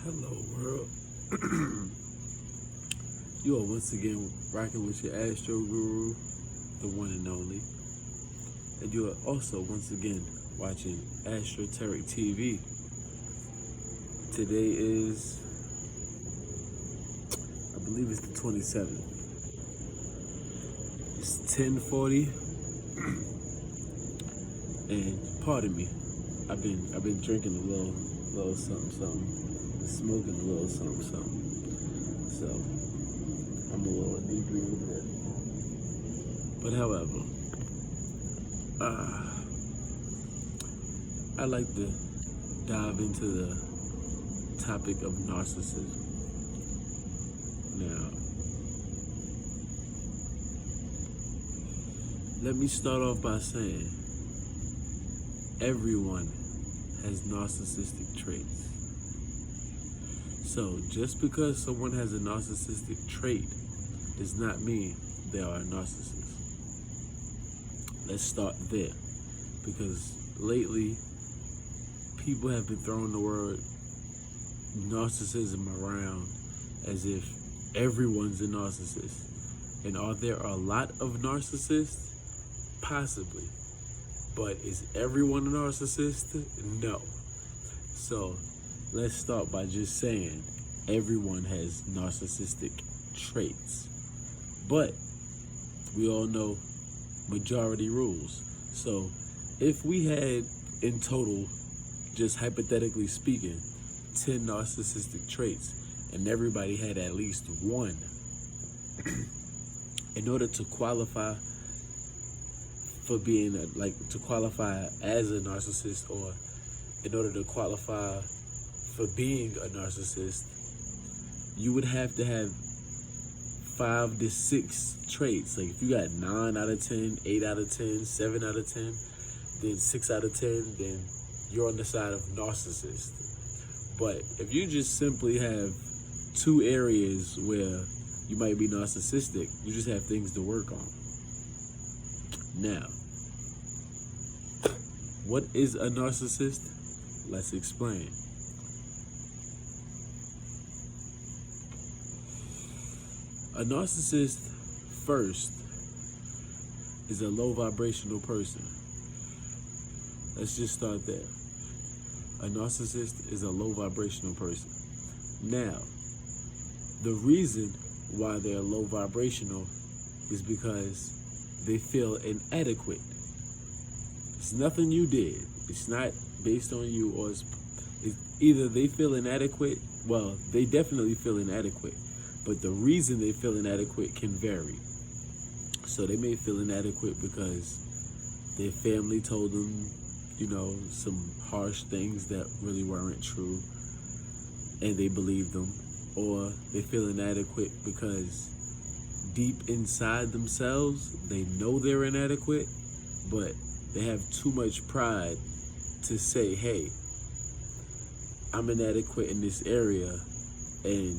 Hello, world. You are once again rocking with your Astro Guru, the one and only. And you are also once again watching Astroteric TV. Today is, I believe it's the 27th. It's 10:40, and pardon me, I've been drinking a little something, smoking a little something. So I'm a little inebriated. But however, I like to dive into the topic of narcissism. Now, let me start off by saying everyone has narcissistic traits. So just because someone has a narcissistic trait does not mean they are a narcissist. Let's start there, because lately people have been throwing the word narcissism around as if everyone's a narcissist. And are there a lot of narcissists? Possibly. But is everyone a narcissist? No. So let's start by just saying everyone has narcissistic traits. But we all know majority rules. So if we had in total, just hypothetically speaking, 10 narcissistic traits and everybody had at least one, in order to qualify for being to qualify as a narcissist, or in order to qualify for being a narcissist, you would have to have 5 to 6 traits. Like if you got 9 out of 10, 8 out of 10, 7 out of 10, then 6 out of 10, then you're on the side of narcissist. But if you just simply have 2 areas where you might be narcissistic, you just have things to work on. Now, what is a narcissist? Let's explain. A narcissist, first, is a low vibrational person. Let's just start there. A narcissist is a low vibrational person. Now, the reason why they're low vibrational is because they feel inadequate. It's nothing you did. It's not based on you, or it's either they feel inadequate. Well, they definitely feel inadequate, but the reason they feel inadequate can vary. So they may feel inadequate because their family told them, some harsh things that really weren't true, and they believe them. Or they feel inadequate because deep inside themselves, they know they're inadequate, but they have too much pride to say, hey, I'm inadequate in this area, and,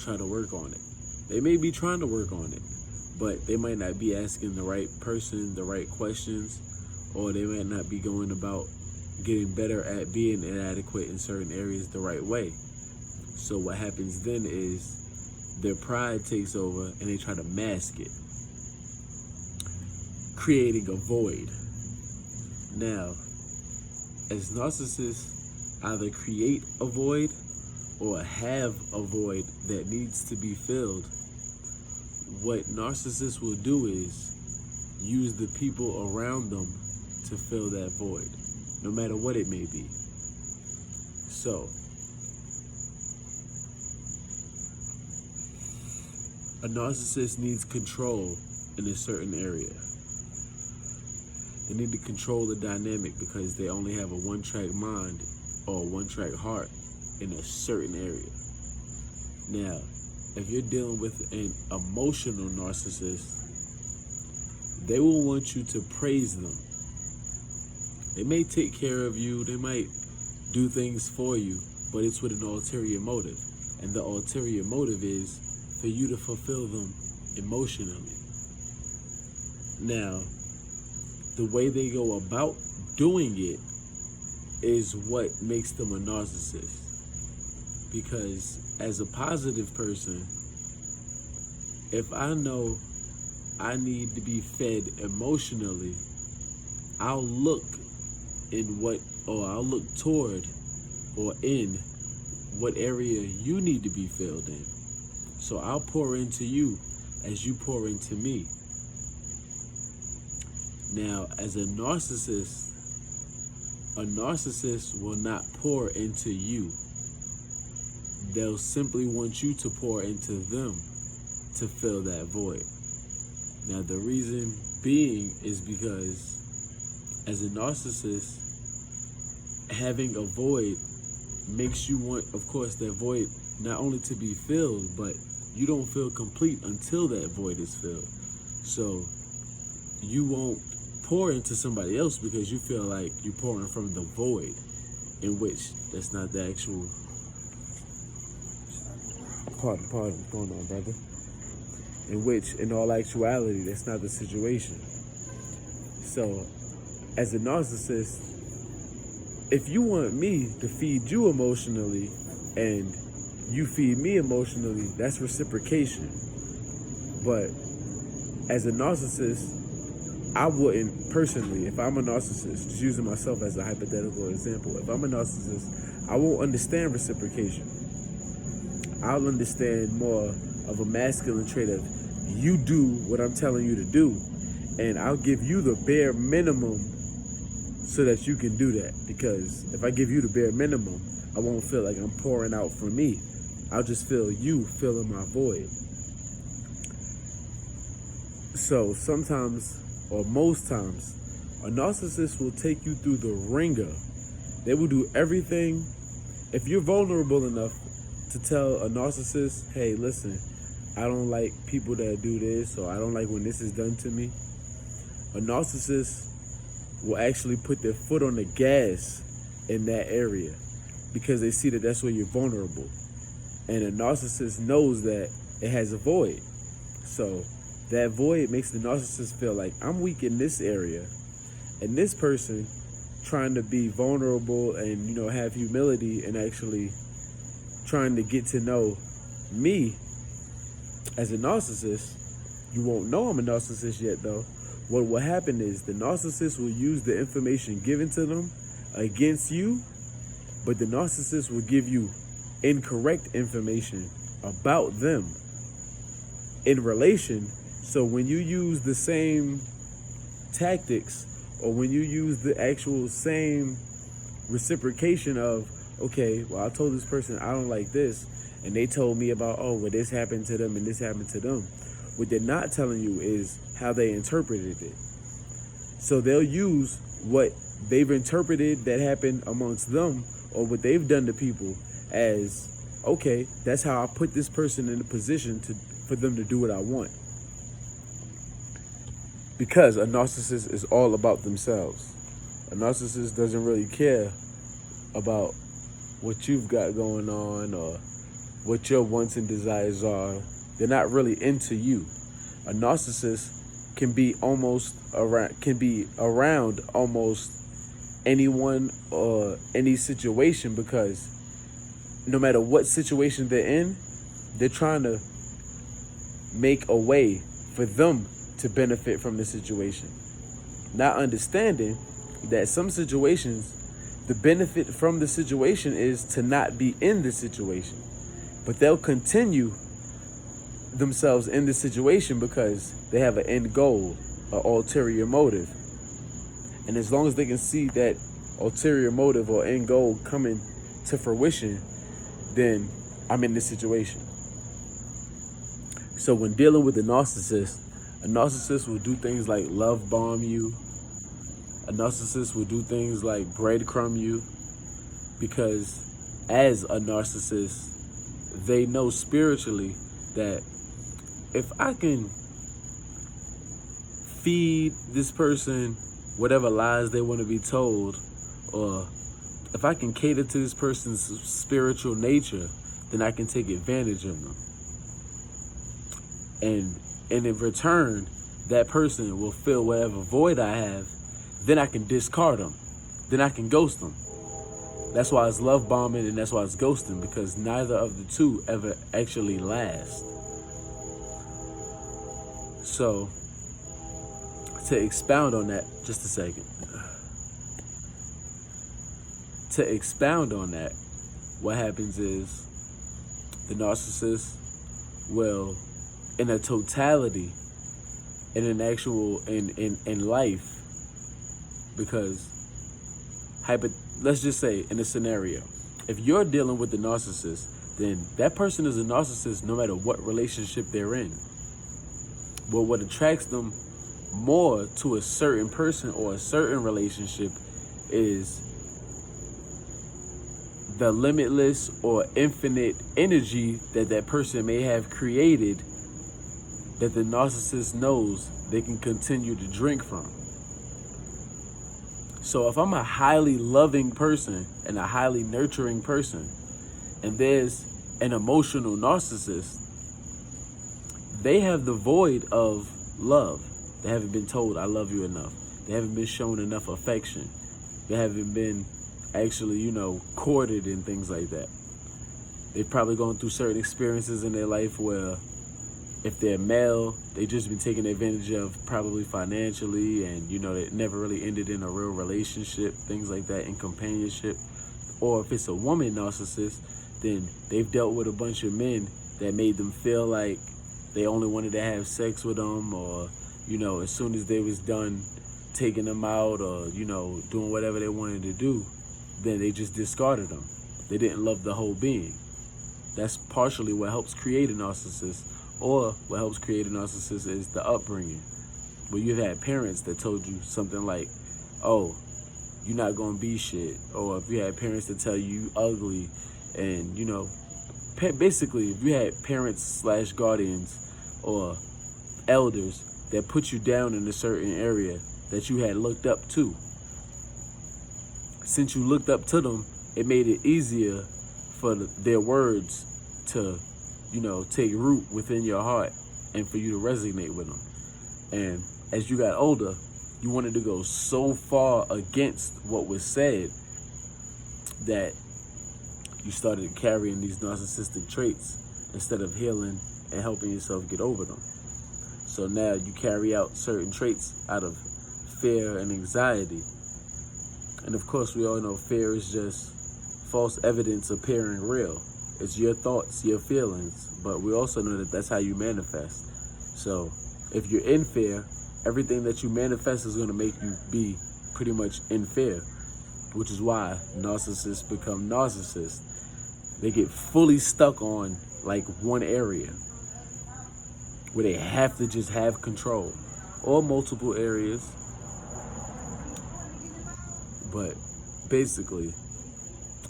try to work on it. They may be trying to work on it, but they might not be asking the right person the right questions, or they might not be going about getting better at being inadequate in certain areas the right way. So what happens then is their pride takes over and they try to mask it, creating a void. Now, as narcissists either create a void or have a void that needs to be filled, what narcissists will do is use the people around them to fill that void, no matter what it may be. So, a narcissist needs control in a certain area. They need to control the dynamic because they only have a one-track mind or a one-track heart in a certain area. Now, if you're dealing with an emotional narcissist, they will want you to praise them. They may take care of you, they might do things for you, but it's with an ulterior motive. And the ulterior motive is for you to fulfill them emotionally. Now, the way they go about doing it is what makes them a narcissist. Because as a positive person, if I know I need to be fed emotionally, I'll look I'll look toward or in what area you need to be filled in. So I'll pour into you as you pour into me. Now, as a narcissist will not pour into you. They'll simply want you to pour into them to fill that void. Now, the reason being is because as a narcissist, having a void makes you want, of course, that void not only to be filled, but you don't feel complete until that void is filled. So you won't pour into somebody else because you feel like you're pouring from the void, in which that's not the actual. Pardon, what's going on, brother? In which, in all actuality, that's not the situation. So, as a narcissist, if you want me to feed you emotionally and you feed me emotionally, that's reciprocation. But as a narcissist, I wouldn't personally, if I'm a narcissist, just using myself as a hypothetical example, if I'm a narcissist, I won't understand reciprocation. I'll understand more of a masculine trait of you do what I'm telling you to do, and I'll give you the bare minimum so that you can do that. Because if I give you the bare minimum, I won't feel like I'm pouring out for me. I'll just feel you filling my void. So sometimes, or most times, a narcissist will take you through the ringer. They will do everything. If you're vulnerable enough to tell a narcissist, hey, listen, I don't like people that do this, or I don't like when this is done to me, a narcissist will actually put their foot on the gas in that area because they see that that's where you're vulnerable. And a narcissist knows that it has a void. So that void makes the narcissist feel like I'm weak in this area, and this person trying to be vulnerable and, have humility and actually trying to get to know me as a narcissist. You won't know I'm a narcissist yet, though. What will happen is the narcissist will use the information given to them against you, but the narcissist will give you incorrect information about them in relation. So when you use the same tactics, or when you use the actual same reciprocation of, okay, well, I told this person I don't like this, and they told me about, this happened to them and this happened to them. What they're not telling you is how they interpreted it. So they'll use what they've interpreted that happened amongst them, or what they've done to people, as, okay, that's how I put this person in a position for them to do what I want. Because a narcissist is all about themselves. A narcissist doesn't really care about what you've got going on or what your wants and desires are. They're not really into you. A narcissist can be around almost anyone or any situation, because no matter what situation they're in, they're trying to make a way for them to benefit from the situation. Not understanding that some situations, the benefit from the situation is to not be in the situation. But they'll continue themselves in the situation because they have an end goal, an ulterior motive. And as long as they can see that ulterior motive or end goal coming to fruition, then I'm in this situation. So when dealing with a narcissist will do things like love bomb you. A narcissist will do things like breadcrumb you, because as a narcissist, they know spiritually that if I can feed this person whatever lies they want to be told, or if I can cater to this person's spiritual nature, then I can take advantage of them. And in return, that person will fill whatever void I have. Then I can discard them. Then I can ghost them. That's why it's love bombing and that's why it's ghosting, because neither of the two ever actually last. So, to expound on that, just a second. To expound on that, what happens is the narcissist will, in a totality, in an actual, in life, because let's just say in a scenario, if you're dealing with the narcissist, then that person is a narcissist no matter what relationship they're in. But what attracts them more to a certain person or a certain relationship is the limitless or infinite energy that that person may have created that the narcissist knows they can continue to drink from. So if I'm a highly loving person and a highly nurturing person, and there's an emotional narcissist, they have the void of love. They haven't been told, I love you enough. They haven't been shown enough affection. They haven't been actually, courted and things like that. They've probably gone through certain experiences in their life where if they're male, they've just been taken advantage of probably financially, and it never really ended in a real relationship, things like that, in companionship. Or if it's a woman narcissist, then they've dealt with a bunch of men that made them feel like they only wanted to have sex with them, or as soon as they was done taking them out, or doing whatever they wanted to do, then they just discarded them. They didn't love the whole being. That's partially what helps create a narcissist. Or what helps create a narcissist is the upbringing. Where you've had parents that told you something like, oh, you're not going to be shit. Or if you had parents that tell you ugly, and, basically, if you had parents / guardians or elders that put you down in a certain area that you had looked up to, since you looked up to them, it made it easier for their words to take root within your heart and for you to resonate with them. And as you got older, you wanted to go so far against what was said that you started carrying these narcissistic traits instead of healing and helping yourself get over them. So now you carry out certain traits out of fear and anxiety. And of course, we all know fear is just false evidence appearing real. It's your thoughts, your feelings, but we also know that that's how you manifest. So if you're in fear, everything that you manifest is going to make you be pretty much in fear, which is why narcissists become narcissists. They get fully stuck on like one area where they have to just have control, or multiple areas. But basically,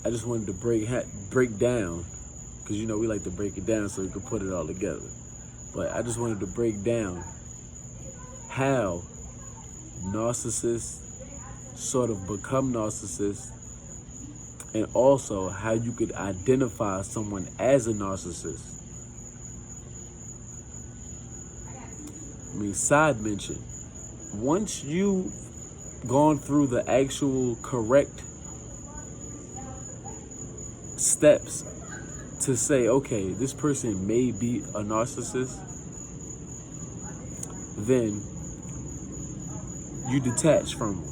I just wanted to break down, because we like to break it down so we can put it all together. But I just wanted to break down how narcissists sort of become narcissists, and also how you could identify someone as a narcissist. Side mention, once you've gone through the actual correct steps to say, okay, this person may be a narcissist, then you detach from them.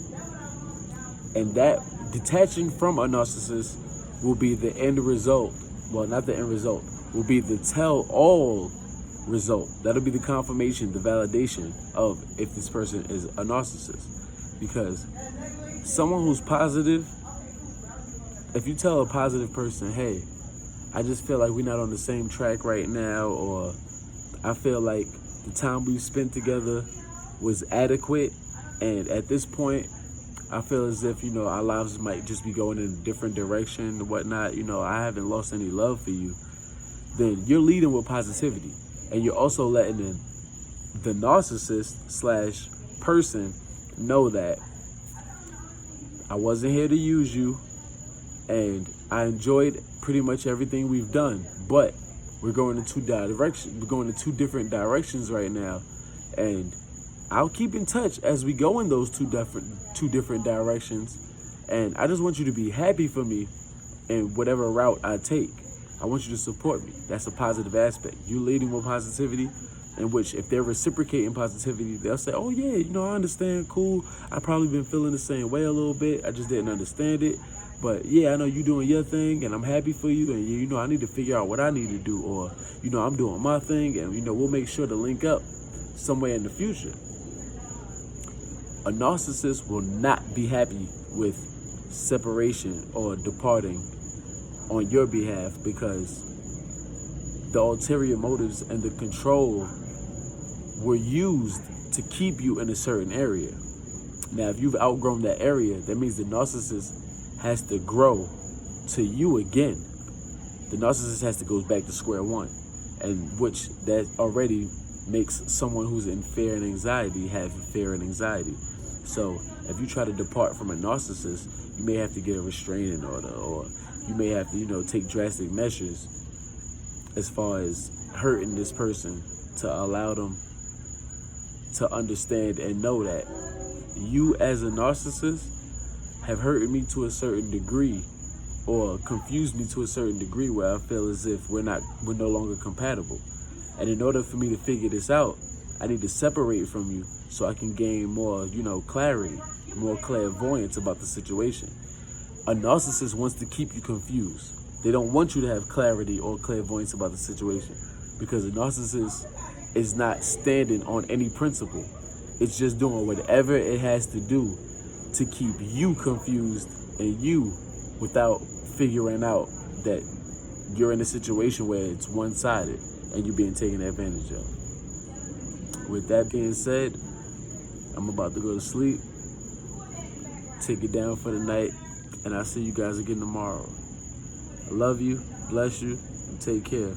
And that detaching from a narcissist will be the end result. Well, not the end result, will be the tell-all result. That'll be the confirmation, the validation of if this person is a narcissist. Because someone who's positive, if you tell a positive person, hey, I just feel like we're not on the same track right now, or I feel like the time we spent together was adequate, and at this point, I feel as if, our lives might just be going in a different direction and whatnot, I haven't lost any love for you, then you're leading with positivity. And you're also letting the narcissist / person know that I wasn't here to use you, and I enjoyed pretty much everything we've done, but we're going in two different directions right now, and I'll keep in touch as we go in those two different directions. And I just want you to be happy for me in whatever route I take. I want you to support me. That's a positive aspect. You leading with positivity, in which if they're reciprocating positivity, they'll say, oh yeah, I understand, cool. I probably been feeling the same way a little bit. I just didn't understand it. But yeah, I know you doing your thing and I'm happy for you. And I need to figure out what I need to do, or, I'm doing my thing, and we'll make sure to link up somewhere in the future. A narcissist will not be happy with separation or departing on your behalf, because the ulterior motives and the control were used to keep you in a certain area. Now, if you've outgrown that area, that means the narcissist has to grow to you again. The narcissist has to go back to square one, and which that already makes someone who's in fear and anxiety have fear and anxiety. So if you try to depart from a narcissist, you may have to get a restraining order, or you may have to, take drastic measures as far as hurting this person to allow them to understand and know that you as a narcissist have hurt me to a certain degree, or confused me to a certain degree where I feel as if we're no longer compatible. And in order for me to figure this out, I need to separate from you so I can gain more, clarity, more clairvoyance about the situation. A narcissist wants to keep you confused. They don't want you to have clarity or clairvoyance about the situation, because a narcissist is not standing on any principle. It's just doing whatever it has to do to keep you confused and you without figuring out that you're in a situation where it's one-sided and you're being taken advantage of. With that being said, I'm about to go to sleep, take it down for the night, and I'll see you guys again tomorrow. I love you, bless you, and take care.